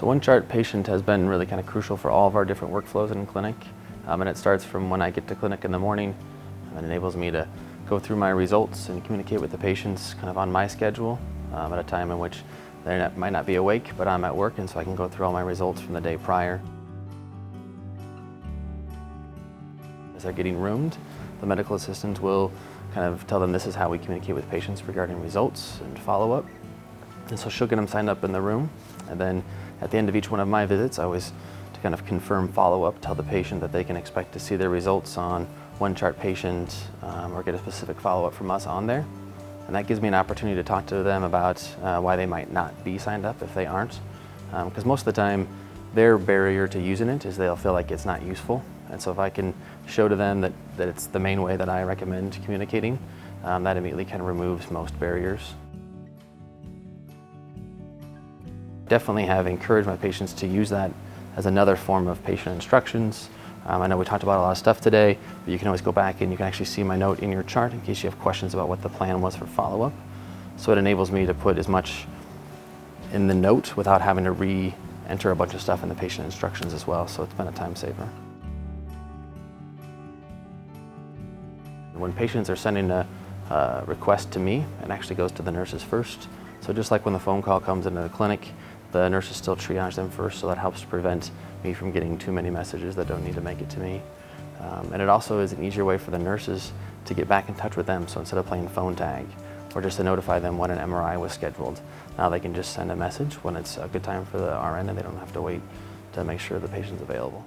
So one chart patient has been really kind of crucial for all of our different workflows in clinic. And it starts from when I get to clinic in the morning, and it enables me to go through my results and communicate with the patients kind of on my schedule at a time in which they might not be awake, but I'm at work, and so I can go through all my results from the day prior. As they're getting roomed, the medical assistant will kind of tell them this is how we communicate with patients regarding results and follow-up. And so she'll get them signed up in the room, and then at the end of each one of my visits, I always to kind of confirm follow-up, tell the patient that they can expect to see their results on one chart patient or get a specific follow-up from us on there. And that gives me an opportunity to talk to them about why they might not be signed up if they aren't. Because most of the time, their barrier to using it is they'll feel like it's not useful. And so if I can show to them that it's the main way that I recommend communicating, that immediately kind of removes most barriers. Definitely have encouraged my patients to use that as another form of patient instructions. I know we talked about a lot of stuff today, but you can always go back and you can actually see my note in your chart in case you have questions about what the plan was for follow-up. So it enables me to put as much in the note without having to re-enter a bunch of stuff in the patient instructions as well, so it's been a time saver. When patients are sending a request to me, it actually goes to the nurses first. So just like when the phone call comes into the clinic, the nurses still triage them first, so that helps to prevent me from getting too many messages that don't need to make it to me. And it also is an easier way for the nurses to get back in touch with them, so instead of playing phone tag or just to notify them when an MRI was scheduled, now they can just send a message when it's a good time for the RN and they don't have to wait to make sure the patient's available.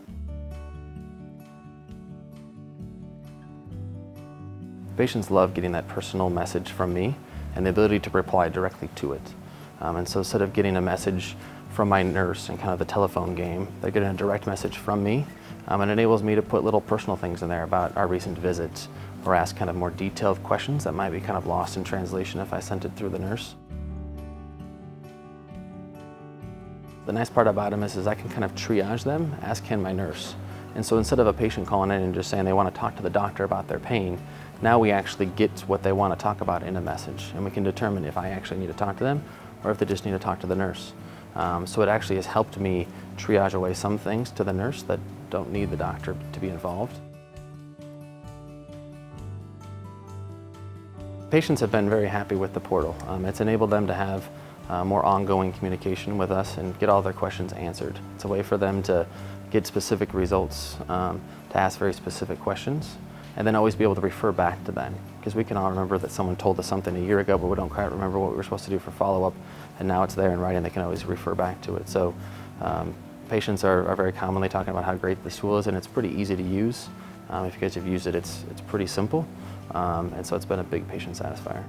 Patients love getting that personal message from me and the ability to reply directly to it. And so instead of getting a message from my nurse and kind of the telephone game, they're getting a direct message from me. And it enables me to put little personal things in there about our recent visit or ask kind of more detailed questions that might be kind of lost in translation if I sent it through the nurse. The nice part about them is I can kind of triage them, as can my nurse. And so instead of a patient calling in and just saying they want to talk to the doctor about their pain, now we actually get what they want to talk about in a message, and we can determine if I actually need to talk to them or if they just need to talk to the nurse. So it actually has helped me triage away some things to the nurse that don't need the doctor to be involved. Patients have been very happy with the portal. It's enabled them to have more ongoing communication with us and get all their questions answered. It's a way for them to get specific results, to ask very specific questions, and then always be able to refer back to them. Because we can all remember that someone told us something a year ago, but we don't quite remember what we were supposed to do for follow-up, and now it's there in writing, they can always refer back to it. So patients are very commonly talking about how great this tool is, and it's pretty easy to use. If you guys have used it, it's pretty simple, and so it's been a big patient satisfier.